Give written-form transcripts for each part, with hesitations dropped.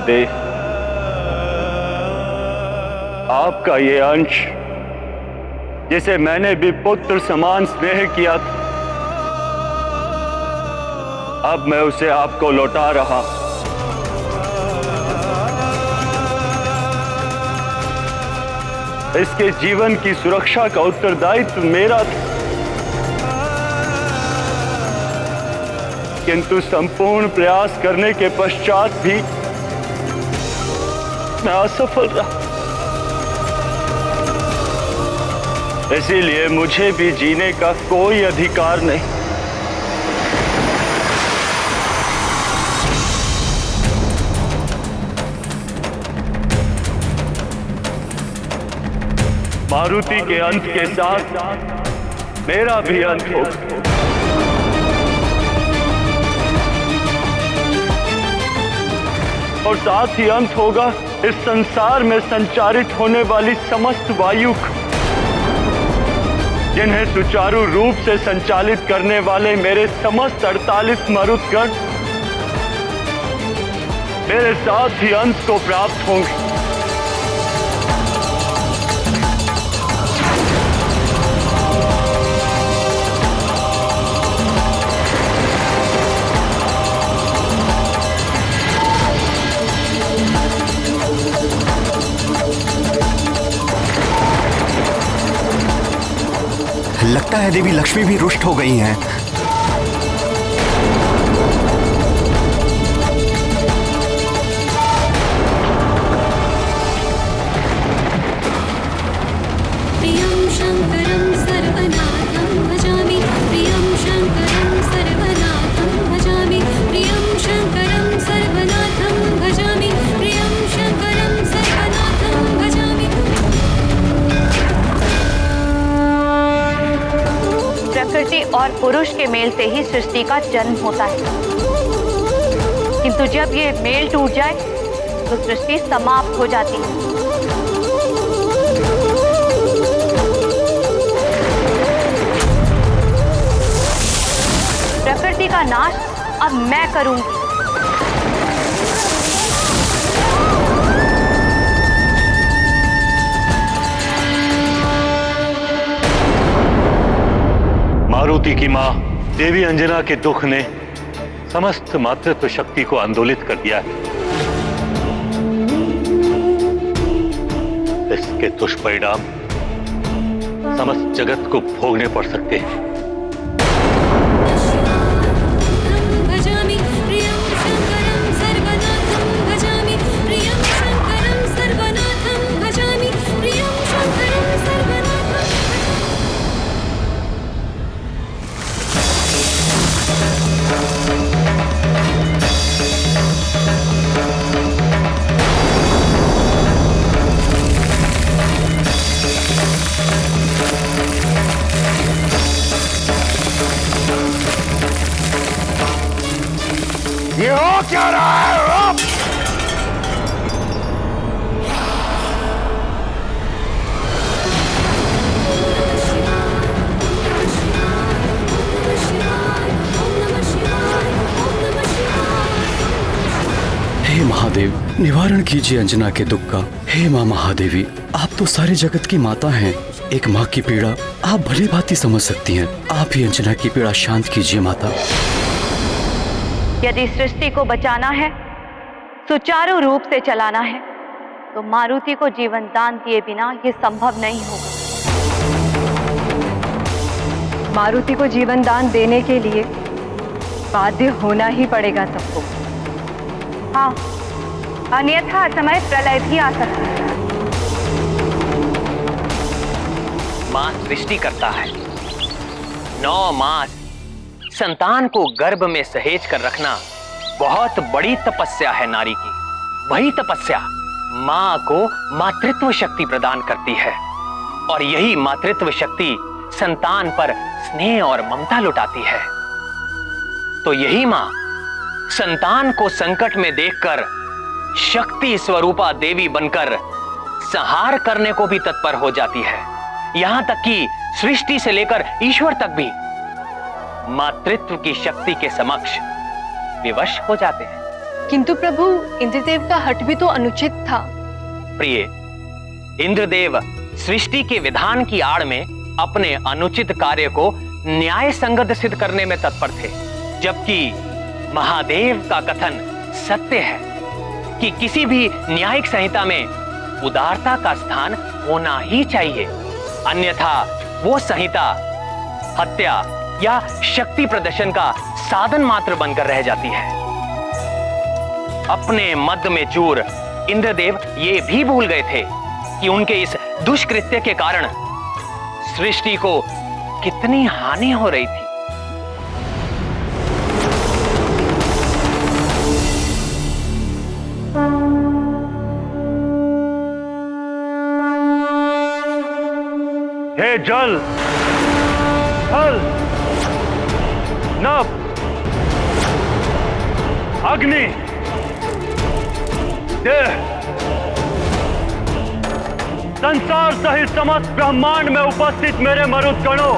दे। आपका ये अंश जिसे मैंने भी पुत्र समान स्नेह किया था, अब मैं उसे आपको लौटा रहा। इसके जीवन की सुरक्षा का उत्तरदायित्व मेरा था, किंतु संपूर्ण प्रयास करने के पश्चात भी मैं असफल रहा। इसीलिए मुझे भी जीने का कोई अधिकार नहीं। मारुति के अंत के साथ मेरा भी अंत होगा। और साथ ही अंत होगा इस संसार में संचारित होने वाली समस्त वायु का, जिन्हें सुचारू रूप से संचालित करने वाले मेरे समस्त 48 मरुतगण मेरे साथ ही अंत को प्राप्त होंगे। लगता है देवी लक्ष्मी भी रुष्ट हो गई हैं। प्रियं शंकरं सर्वनाथं भजामि, प्रियं शंकरं सर्वनाथं भजामि, प्रियं शंकरं सर्वनाथं भजामि, प्रियं शंकरं सर्वनाथं भजामि। प्रकृति और पुरुष के मेल से ही सृष्टि का जन्म होता है, किंतु जब ये मेल टूट जाए तो सृष्टि समाप्त हो जाती है। प्रकृति का नाश अब मैं करूंगी। मारुति की मां देवी अंजना के दुख ने समस्त मातृत्व शक्ति को आंदोलित कर दिया है। इसके दुष्परिणाम समस्त जगत को भोगने पड़ सकते हैं। ये हो क्या रहा है? हे महादेव, निवारण कीजिए अंजना के दुख का। हे माँ महादेवी, आप तो सारे जगत की माता हैं। एक माँ की पीड़ा आप भली भांति समझ सकती हैं। आप ही अंजना की पीड़ा शांत कीजिए माता। यदि सृष्टि को बचाना है, सुचारू रूप से चलाना है, तो मारुति को जीवन दान दिए बिना ये संभव नहीं होगा। मारुति को जीवन दान देने के लिए बाध्य होना ही पड़ेगा सबको। हाँ, अन्यथा असमय प्रलय भी आ सकता है। मां सृष्टि करता है। 9 मास संतान को गर्भ में सहेज कर रखना बहुत बड़ी तपस्या है नारी की। वही तपस्या मां को मातृत्व शक्ति प्रदान करती है, और यही मातृत्व शक्ति संतान पर स्नेह और ममता लुटाती है। तो यही मां संतान को संकट में देखकर शक्ति स्वरूपा देवी बनकर संहार करने को भी तत्पर हो जाती है। यहां तक कि सृष्टि से लेकर ईश्वर तक भी मातृत्व की शक्ति के समक्ष विवश हो जाते हैं। किंतु प्रभु, इंद्रदेव का हट भी तो अनुचित था। प्रिय, इंद्रदेव सृष्टि के विधान की आड़ में अपने अनुचित कार्य को न्याय संगत सिद्ध करने में तत्पर थे, जबकि महादेव का कथन सत्य है कि किसी भी न्यायिक संहिता में उदारता का स्थान होना ही चाहिए, अन्यथा वो संहिता हत्या या शक्ति प्रदर्शन का साधन मात्र बनकर रह जाती है। अपने मद में चूर इंद्रदेव ये भी भूल गए थे कि उनके इस दुष्कृत्य के कारण सृष्टि को कितनी हानि हो रही थी। हे जल, थल, नभ, अग्नि, देह, संसार सहित समस्त ब्रह्मांड में उपस्थित मेरे मरुदगणों,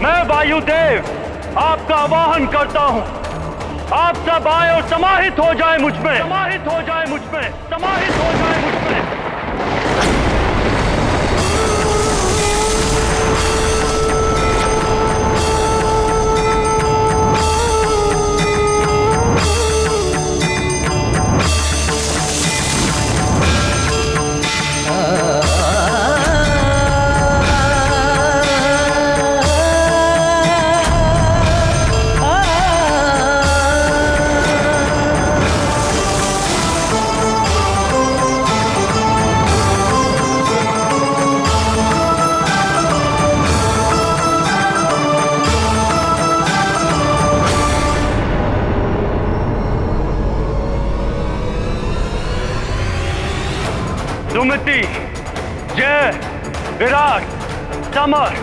मैं वायुदेव आपका आवाहन करता हूं। आप सब आए और समाहित हो जाए मुझ में, समाहित हो जाए मुझ में, समाहित हो जाए मुझ में। सुमति, जय, विराट, समर,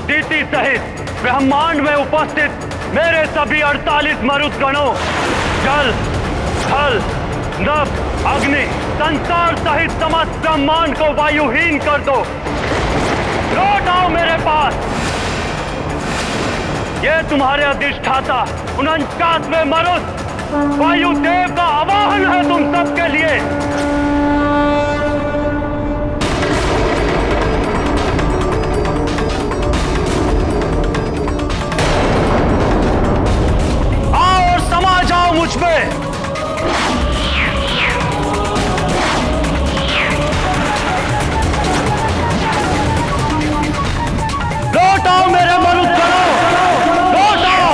दीति सहित ब्रह्मांड में उपस्थित मेरे सभी 48 मरुदगणों, जल, थल, नभ, अग्नि, संसार सहित समस्त ब्रह्मांड को वायुहीन कर दो। लौट आओ मेरे पास। ये तुम्हारे अधिष्ठाता 49वें मरुद वायुदेव का आवाहन है तुम सबके लिए। मुझ में लौट आओ मेरे मरुदगणों, लौट आओ।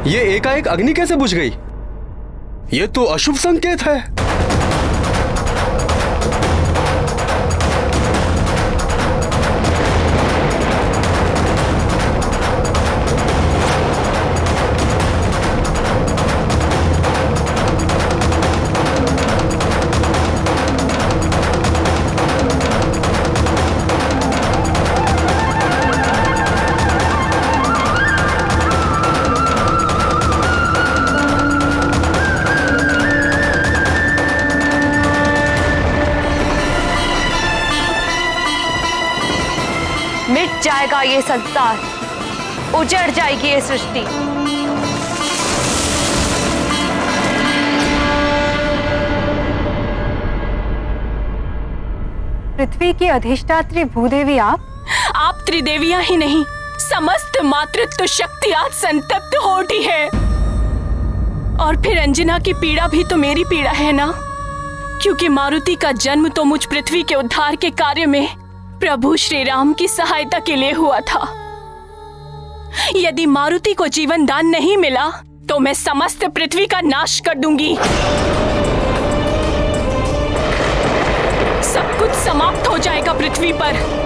ये एकाएक अग्नि कैसे बुझ गई? ये तो अशुभ संकेत है। मिट जाएगा ये संसार, उजड़ जाएगी ये सृष्टि। पृथ्वी की अधिष्ठात्री भूदेवी आप त्रिदेवियां ही नहीं, समस्त मातृत्व शक्ति आज संतप्त हो उठी है। और फिर अंजना की पीड़ा भी तो मेरी पीड़ा है ना। क्योंकि मारुति का जन्म तो मुझ पृथ्वी के उद्धार के कार्य में प्रभु श्री राम की सहायता के लिए हुआ था। यदि मारुति को जीवन दान नहीं मिला तो मैं समस्त पृथ्वी का नाश कर दूंगी। सब कुछ समाप्त हो जाएगा पृथ्वी पर।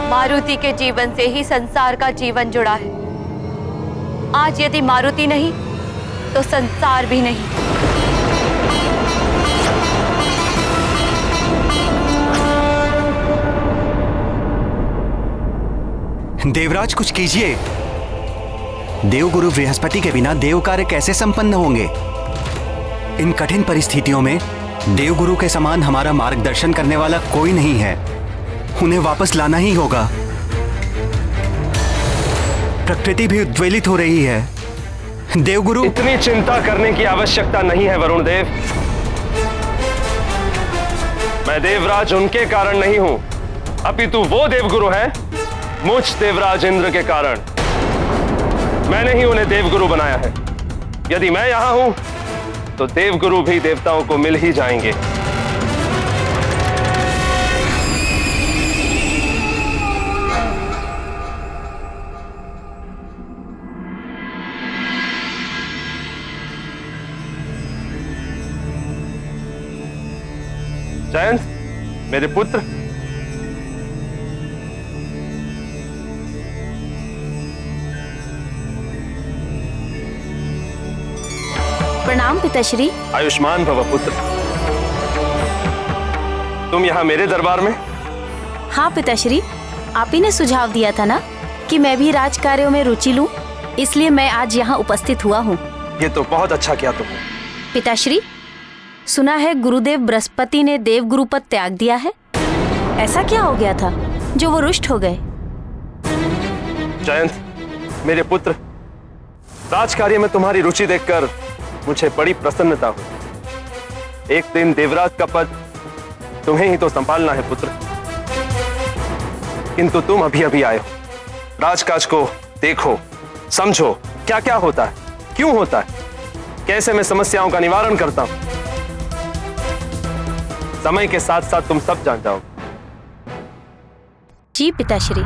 मारुति के जीवन से ही संसार का जीवन जुड़ा है। आज यदि मारुति नहीं तो संसार भी नहीं। देवराज कुछ कीजिए। देवगुरु बृहस्पति के बिना देव कार्य कैसे संपन्न होंगे? इन कठिन परिस्थितियों में देवगुरु के समान हमारा मार्गदर्शन करने वाला कोई नहीं है। उन्हें वापस लाना ही होगा। प्रकृति भी उद्वेलित हो रही है। देवगुरु, इतनी चिंता करने की आवश्यकता नहीं है वरुण देव। मैं देवराज उनके कारण नहीं हूं, अपितु वो देवगुरु हैं मुझ देवराज इंद्र के कारण। मैंने ही उन्हें देवगुरु बनाया है। यदि मैं यहां हूं तो देवगुरु भी देवताओं को मिल ही जाएंगे। जयंत, मेरे पुत्र, प्रणाम पिताश्री। आयुष्मान भव पुत्र। तुम यहाँ मेरे दरबार में? हाँ पिताश्री, आप ही ने सुझाव दिया था ना कि मैं भी राज कार्यों में रुचि लूं, इसलिए मैं आज यहाँ उपस्थित हुआ हूँ। ये तो बहुत अच्छा किया तुमने। पिताश्री, सुना है गुरुदेव बृहस्पति ने देवगुरु पद त्याग दिया है। ऐसा क्या हो गया था जो वो रुष्ट हो गए? जयंत, मेरे पुत्र, राज कार्य में तुम्हारी रुचि देखकर मुझे बड़ी प्रसन्नता हुई। एक दिन देवराज का पद तुम्हें ही तो संभालना है पुत्र, किंतु तुम अभी अभी आए हो। राजकाज को देखो, समझो क्या क्या होता है, क्यों होता है, कैसे मैं समस्याओं का निवारण करता हूं। समय के साथ साथ तुम सब जान जाओ। जी पिताश्री।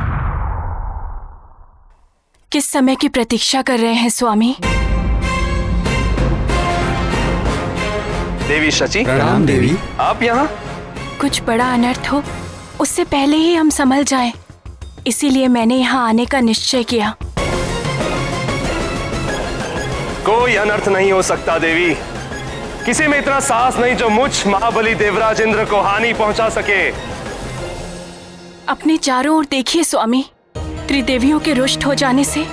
किस समय की प्रतीक्षा कर रहे हैं स्वामी? देवी शची। प्रणाम देवी। आप यहाँ? कुछ बड़ा अनर्थ हो उससे पहले ही हम संभल जाएं, इसीलिए मैंने यहाँ आने का निश्चय किया। कोई अनर्थ नहीं हो सकता देवी। किसी में इतना साहस नहीं जो मुझ महाबली देवराज इंद्र को हानि पहुंचा सके। अपने चारों ओर देखिए स्वामी, त्रिदेवियों के रुष्ट हो जाने से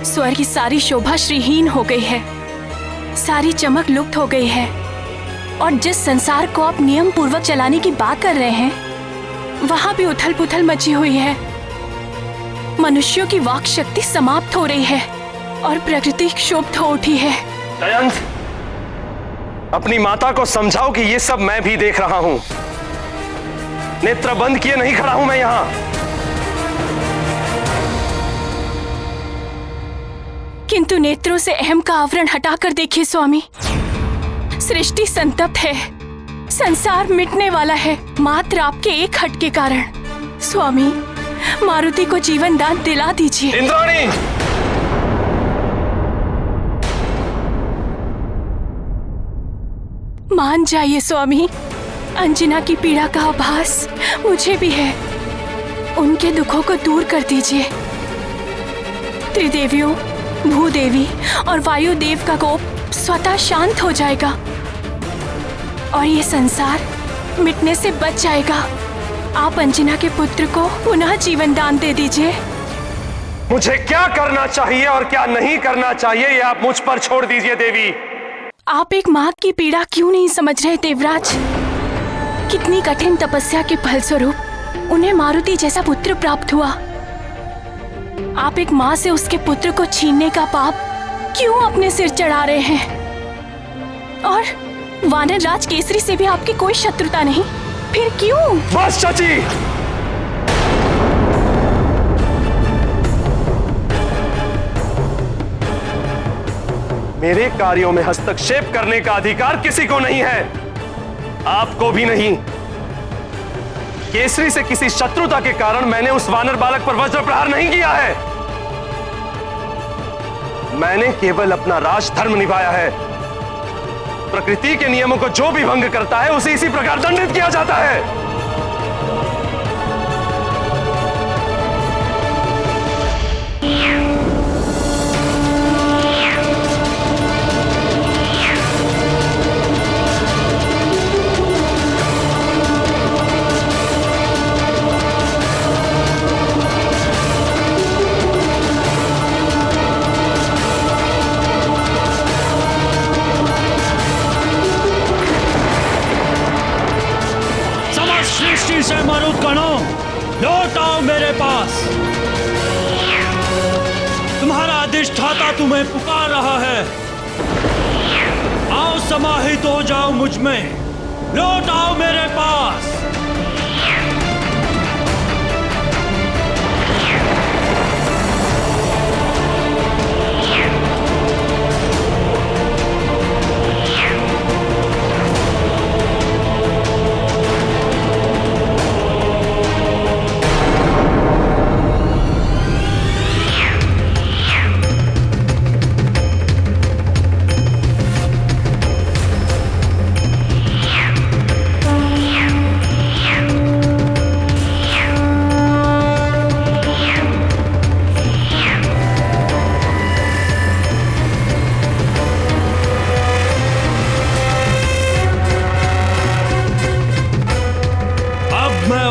स्वर्ग की सारी शोभा श्रीहीन हो गई है, सारी चमक लुप्त हो गई है। और जिस संसार को आप नियम पूर्वक चलाने की बात कर रहे हैं वहां भी उथल पुथल मची हुई है। मनुष्यों की वाक शक्ति समाप्त हो रही है और प्रकृति क्षुब्ध हो उठी है। जयंत, अपनी माता को समझाओ कि ये सब मैं भी देख रहा हूं। नेत्र बंद किए नहीं खड़ा हूं मैं यहां। किंतु नेत्रों से अहम का आवरण हटाकर देखिए स्वामी, सृष्टि संतप्त है, संसार मिटने वाला है मात्र आपके एक हट के कारण। स्वामी, मारुति को जीवन दान दिला दीजिए। इंद्राणी! मान जाइए स्वामी, अंजना की पीड़ा का आभास मुझे भी है। उनके दुखों को दूर कर दीजिए। त्रिदेवियों, भूदेवी और वायुदेव का कोप स्वतः शांत हो जाएगा और ये संसार मिटने से बच जाएगा। आप अंजना के पुत्र को पुनः जीवन दान दे दीजिए। मुझे क्या करना चाहिए और क्या नहीं करना चाहिए ये आप मुझ पर छोड़ दीजिए देवी। आप एक माँ की पीड़ा क्यों नहीं समझ रहे देवराज? कितनी कठिन तपस्या के फलस्वरूप उन्हें मारुति जैसा पुत्र प्राप्त हुआ। आप एक माँ से उसके पुत्र को छीनने का पाप क्यों अपने सिर चढ़ा रहे हैं? और वानर राज केसरी से भी आपकी कोई शत्रुता नहीं, फिर क्यों? बस चाची, मेरे कार्यों में हस्तक्षेप करने का अधिकार किसी को नहीं है, आपको भी नहीं। केसरी से किसी शत्रुता के कारण मैंने उस वानर बालक पर वज्र प्रहार नहीं किया है। मैंने केवल अपना राजधर्म निभाया है। प्रकृति के नियमों को जो भी भंग करता है उसे इसी प्रकार दंडित किया जाता है। सृष्टि से मरुदगणों, लौट आओ मेरे पास। तुम्हारा अधिष्ठाता तुम्हें पुकार रहा है। आओ समाहित हो जाओ मुझ में, लौट आओ मेरे पास।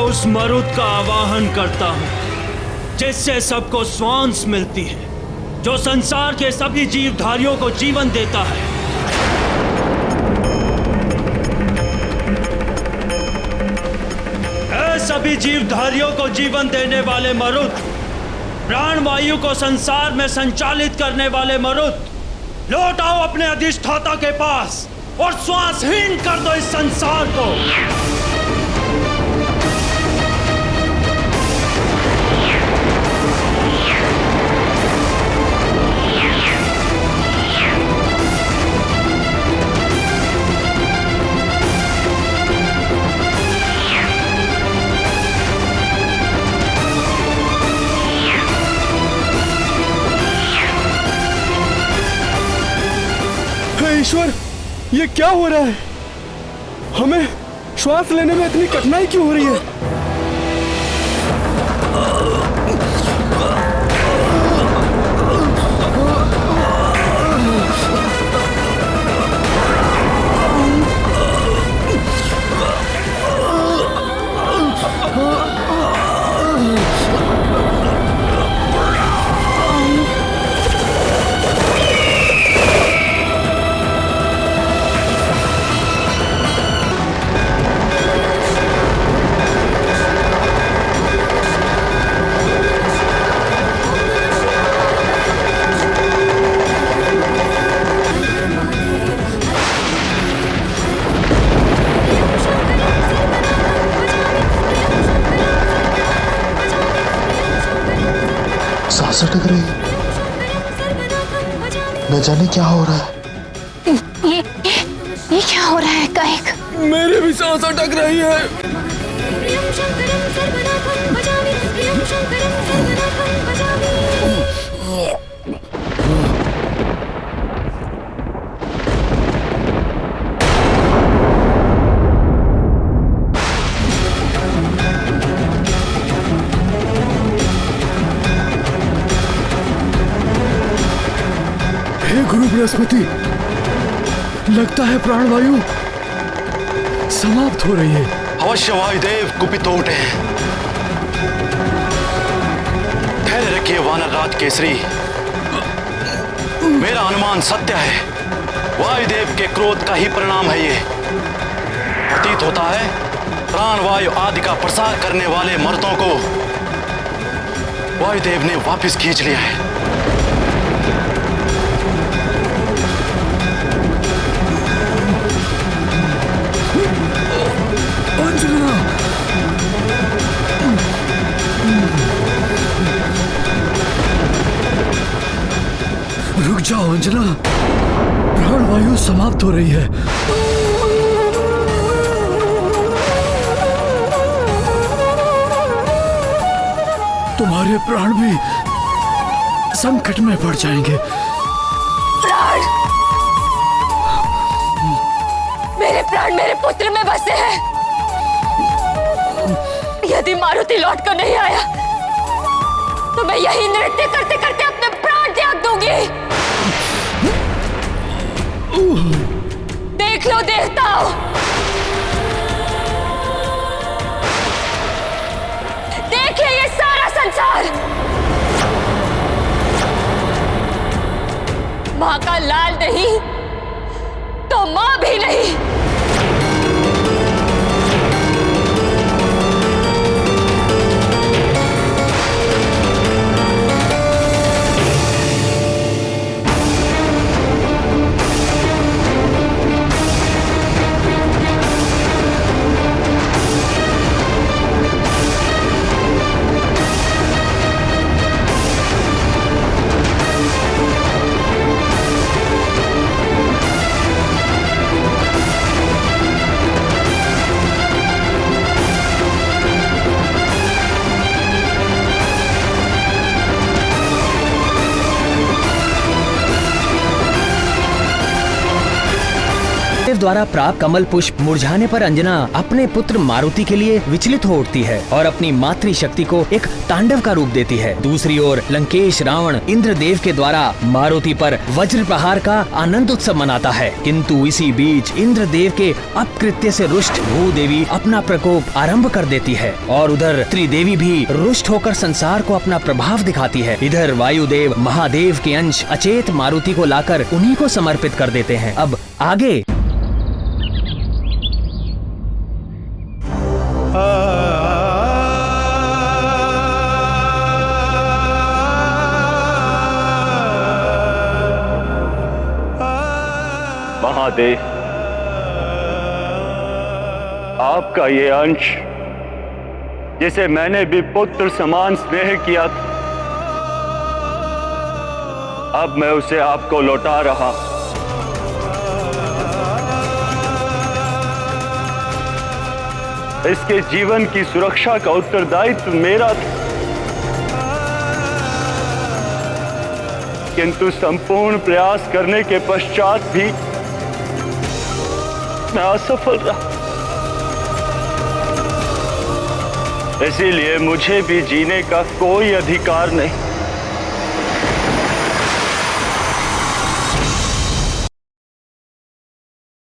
उस मरुद का आवाहन करता हूं जिससे सबको श्वास मिलती है, जो संसार के सभी जीवधारियों को जीवन देता है। ऐ सभी जीवधारियों को जीवन देने वाले मरुद, प्राणवायु को संसार में संचालित करने वाले मरुद, लौट आओ अपने अधिष्ठाता के पास और श्वासहीन कर दो इस संसार को। ईश्वर, ये क्या हो रहा है? हमें श्वास लेने में इतनी कठिनाई क्यों हो रही है? सांस अटक रही है, न जाने क्या हो रहा है। ये क्या हो रहा है कायक? मेरी भी सांस अटक रही है। गुरु बृहस्पति, लगता है प्राणवायु समाप्त हो रही है। अवश्य वायुदेव कुपित हो उठे हैं। ठहरे रखिए वानरराज केसरी, मेरा अनुमान सत्य है। वायुदेव के क्रोध का ही परिणाम है ये। प्रतीत होता है प्राणवायु आदि का प्रसार करने वाले मर्दों को वायुदेव ने वापस खींच लिया है। अंजना, जाओ अंजना, प्राणवायु समाप्त हो रही है। तुम्हारे प्राण भी संकट में पड़ जाएंगे। प्राण, मेरे प्राण मेरे पुत्र में बसे हैं। यदि मारुति लौट कर नहीं आया तो मैं यही नृत्य करते करते अपने प्राण त्याग दूंगी। देख लो देवताओं, देखिए ये सारा संसार मां का लाल नहीं तो मां भी नहीं। द्वारा प्राप्त कमल पुष्प मुरझाने पर अंजना अपने पुत्र मारुति के लिए विचलित हो उठती है और अपनी मातृ शक्ति को एक तांडव का रूप देती है। दूसरी ओर लंकेश रावण इंद्रदेव के द्वारा मारुति पर वज्र प्रहार का आनंद उत्सव मनाता है, किंतु इसी बीच इंद्रदेव के अपकृत्य से रुष्ट भूदेवी अपना प्रकोप आरंभ कर देती है और उधर त्रिदेवी भी रुष्ट होकर संसार को अपना प्रभाव दिखाती है। इधर वायुदेव महादेव के अंश अचेत मारुति को लाकर उन्हीं को समर्पित कर देते हैं। अब आगे महादेव, आपका ये अंश जिसे मैंने भी पुत्र समान स्नेह किया था, अब मैं उसे आपको लौटा रहा। इसके जीवन की सुरक्षा का उत्तरदायित्व मेरा था, किंतु संपूर्ण प्रयास करने के पश्चात भी मैं असफल रहा। इसीलिए मुझे भी जीने का कोई अधिकार नहीं।